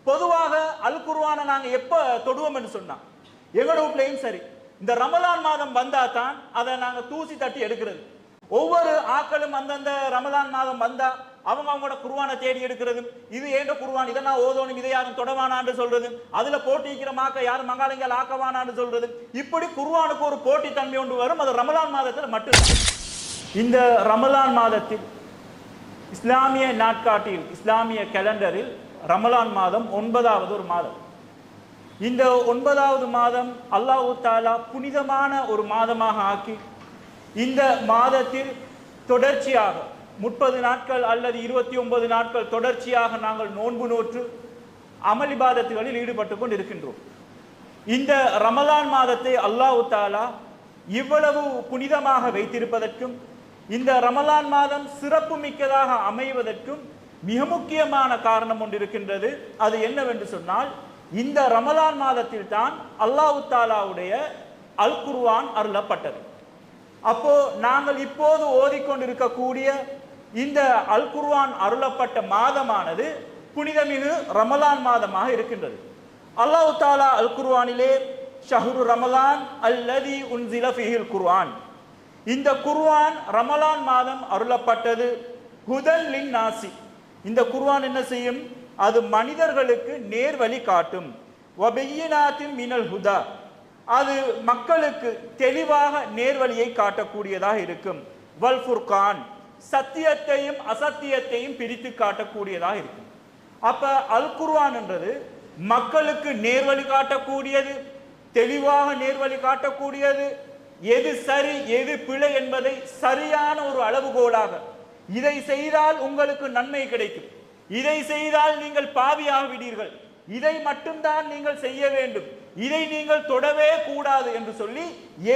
பொதுவாக அல் குர்ஆனை நாங்க எப்ப தொடுவோம் என்று சொன்னா எங்களோட வீட்லயும் சரி இந்த ரமலான் மாதம் வந்தா தான் அதை நாங்க தூசி தட்டி எடுக்கிறது. ஒவ்வொரு ஆக்களும் அந்தந்த ரமலான் மாதம் வந்தா அவங்க அவங்களோட குர்ஆனை தேடி எடுக்கிறது. இது ஏண்ட குர்ஆன், இதை நான் ஓதோனும், இதை யாரும் தொடவானான்னு சொல்றது, அதுல போட்டிக்கிற மாக்க யாரும் மங்காளிங்கள் ஆக்கவானான்னு சொல்றது, இப்படி குர்ஆனுக்கு ஒரு போட்டி தன்மை ஒன்று வரும். அது ரமலான் மாதத்தில் மட்டும்தான். இந்த ரமலான் மாதத்தில் இஸ்லாமிய நாட்காட்டியில் இஸ்லாமிய கேலண்டரில் ரமலான் மாதம் 9வது ஒரு மாதம். இந்த 9வது மாதம் அல்லாஹ் தஆலா புனிதமான ஒரு மாதமாக ஆக்கி இந்த மாதத்தில் தொடர்ச்சியாக 30 நாட்கள் அல்லது 29 நாட்கள் தொடர்ச்சியாக நாங்கள் நோன்பு நோற்று அமல் இபாதத்துகளில் ஈடுபட்டு கொண்டு இருக்கின்றோம். இந்த ரமலான் மாதத்தை அல்லாஹ் தஆலா இவ்வளவு புனிதமாக வைத்திருப்பதற்கும் இந்த ரமலான் மாதம் சிறப்பு மிக்கதாக அமைவதற்கும் மிக முக்கியமான காரணம் ஒன்று இருக்கின்றது. அது என்னவென்று சொன்னால், இந்த ரமலான் மாதத்தில் தான் அல்லாஹ் தஆலாவுடைய அல் குர்ஆன் அருளப்பட்டது. அப்போ நாங்கள் இப்போது ஓதிக்கொண்டிருக்கக்கூடிய இந்த அல் குர்ஆன் அருளப்பட்ட மாதமானது புனிதமிகு ரமலான் மாதமாக இருக்கின்றது. அல்லாஹ் தஆலா அல் குர்ஆனிலே ஷஹ்ரு ரமலான் அல்லதி உன்சில ஃபீஹில் குர்ஆன், இந்த குர்ஆன் ரமலான் மாதம் அருளப்பட்டது. ஹுதல் லின் நாசி, இந்த குர்ஆன் என்ன செய்யும்? அது மனிதர்களுக்கு நேர்வழி காட்டும். வபையினாத்தின் மினல் ஹுதா, அது மக்களுக்கு தெளிவாக நேர்வழியை காட்டக்கூடியதாக இருக்கும். வல் ஃபுர்கான், சத்தியத்தையும் அசத்தியத்தையும் பிரித்து காட்டக்கூடியதாக இருக்கும். அப்ப அல் குர்ஆன் என்றது மக்களுக்கு நேர்வழி காட்டக்கூடியது, தெளிவாக நேர்வழி காட்டக்கூடியது. எது சரி எது பிழை என்பதை சரியான ஒரு அளவுகோலாக, இதை செய்தால் உங்களுக்கு நன்மை கிடைக்கும், இதை செய்தால் நீங்கள் பாவியாக விடுவீர்கள், இதை மட்டும்தான் நீங்கள் செய்ய வேண்டும், இதை நீங்கள் தொடவே கூடாது என்று சொல்லி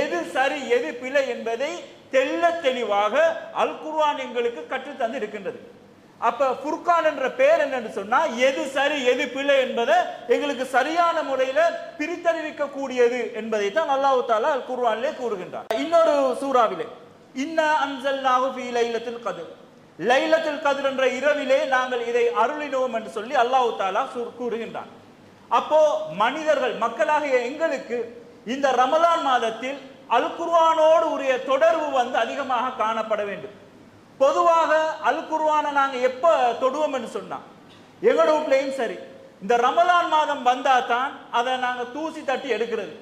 எது சரி எது பிழை என்பதை தெள்ள தெளிவாக அல் குர்ஆன் எங்களுக்கு கற்றுத் தந்து இருக்கின்றது. அப்ப ஃபுர்கான் என்ற பெயர் என்னன்னு சொன்னா, எது சரி எது பிழை என்பதை எங்களுக்கு சரியான முறையில பிரித்தறிவிக்க கூடியது என்பதை தான் அல்லாஹ் தஆலா அல் குர்ஆனிலே கூறுகின்றார். இன்னொரு சூராவிலே இன்னா அன்ஸல்னாஹு ஃபீ லைலத்துல் கத்ர், லைலத்துல் கத்ர் என்ற இரவிலே நாங்கள் இதை அருளினோம் என்று சொல்லி அல்லாஹ் தஆலா கூறுகின்றான். அப்போ மனிதர்கள் மக்களாகிய எங்களுக்கு இந்த ரமலான் மாதத்தில் அல் குர்ஆனோடு உரிய தொடர்பு அதிகமாக காணப்பட வேண்டும். பொதுவாக அல் குர்ஆனை நாங்க எப்ப தொடுவோம் என்று சொன்னா எங்களோட வீட்லயும் சரி இந்த ரமலான் மாதம் வந்தா தான் அதை நாங்க தூசி தட்டி எடுக்கிறது.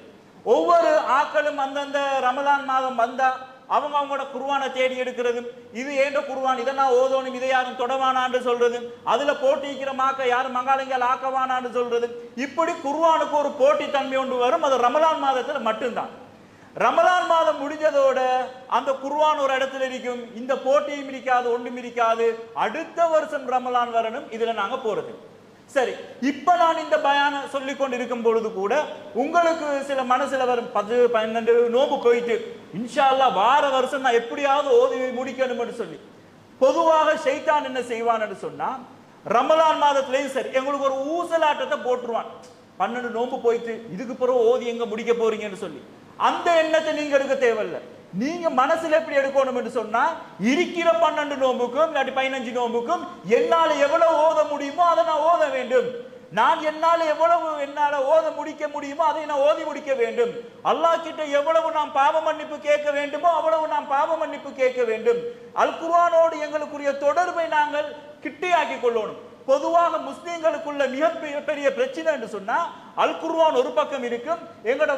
ஒவ்வொரு ஆக்களும் அந்தந்த ரமலான் மாதம் வந்தா அவங்க அவங்களோட குர்ஆனை தேடி எடுக்கிறது. இது ஏண்ட குர்ஆன், இதை நான் ஓதோனும், இதை யாரும் தொடவானான்னு சொல்றது, அதுல போட்டிக்கிற மாக்க யாரும் மங்காளிங்கள் ஆக்கவானான்னு சொல்றது, இப்படி குர்ஆனுக்கு ஒரு போட்டி தன்மை ஒன்று வரும். அது ரமலான் மாதத்துல மட்டும்தான். ரமலான் மாதம் முடிஞ்சதோட அந்த குர்ஆன் ஒரு இடத்துல இருக்கும், இந்த போட்டியும் இருக்காது, ஒன்றும் இருக்காது. அடுத்த வருஷம் ரமலான் வரணும், இதுல நாங்க போறது. சரி, இப்ப நான் இந்த பயான சொல்லி கொண்டு இருக்கும் பொழுது கூட உங்களுக்கு சில மனசுல வரும், 10 12 நோம்பு போயிட்டு இன்ஷா அல்லாஹ் வார வருஷம் நான் எப்படியாவது ஓதி முடிக்கணும்னு சொல்லி. பொதுவாக ஷைத்தான் என்ன செய்வான்னு சொன்னா, ரமலான் மாதத்திலையும் சரி எங்களுக்கு ஒரு ஊசலாட்டத்தை போட்டுருவான். 12 நோம்பு போயிட்டு இதுக்கு பிறகு ஓதி எங்க முடிக்க போறீங்கன்னு சொல்லி. அந்த எண்ணத்தை நீங்க எடுக்க தேவையில்லை. நீங்க மனசுல எப்படி எடுக்கணும் என்று சொன்னா, இருக்கிற 12 நோம்புக்கும் இல்லாட்டி 15 நோம்புக்கும் என்னால எவ்வளவு ஓத முடியுமோ அதை நான் ஓத வேண்டும். நான் என்னால எவ்வளவு என்னால ஓத முடிக்க முடியுமோ அதை நான் ஓதி முடிக்க வேண்டும். அல்லாஹ் கிட்ட எவ்வளவு நாம் பாவ மன்னிப்பு கேட்க வேண்டுமோ அவ்வளவு நாம் பாவ மன்னிப்பு கேட்க வேண்டும். அல் குர்ஆனோடு எங்களுக்குரிய தொடர்பை நாங்கள் கிட்டியாக்கி கொள்ளணும். பொதுவாக முஸ்லிம்களுக்குள்ள மிகப்பெரிய பிரச்சனை என்று சொன்னா, அல் குர்ஆன் ஒரு பக்கம் இருக்கும், எங்களோட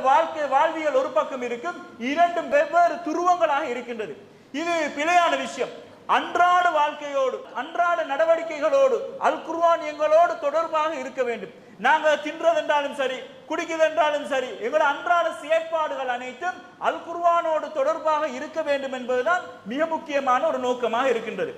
வாழ்வியல் ஒரு பக்கம் இருக்கும். இரண்டும் வெவ்வேறு துருவங்களாக இருக்கின்றது. இது பிழையான விஷயம். அன்றாட வாழ்க்கையோடு அன்றாட நடவடிக்கைகளோடு அல் குர்ஆன் எங்களோடு தொடர்பாக இருக்க வேண்டும். நாங்க தின்றதென்றாலும் சரி, குடிக்கிறதென்றாலும் சரி, எங்களோட அன்றாட செயற்பாடுகள் அனைத்தும் அல் குர்ஆனோடு தொடர்பாக இருக்க வேண்டும் என்பதுதான் மிக முக்கியமான ஒரு நோக்கமாக இருக்கின்றது.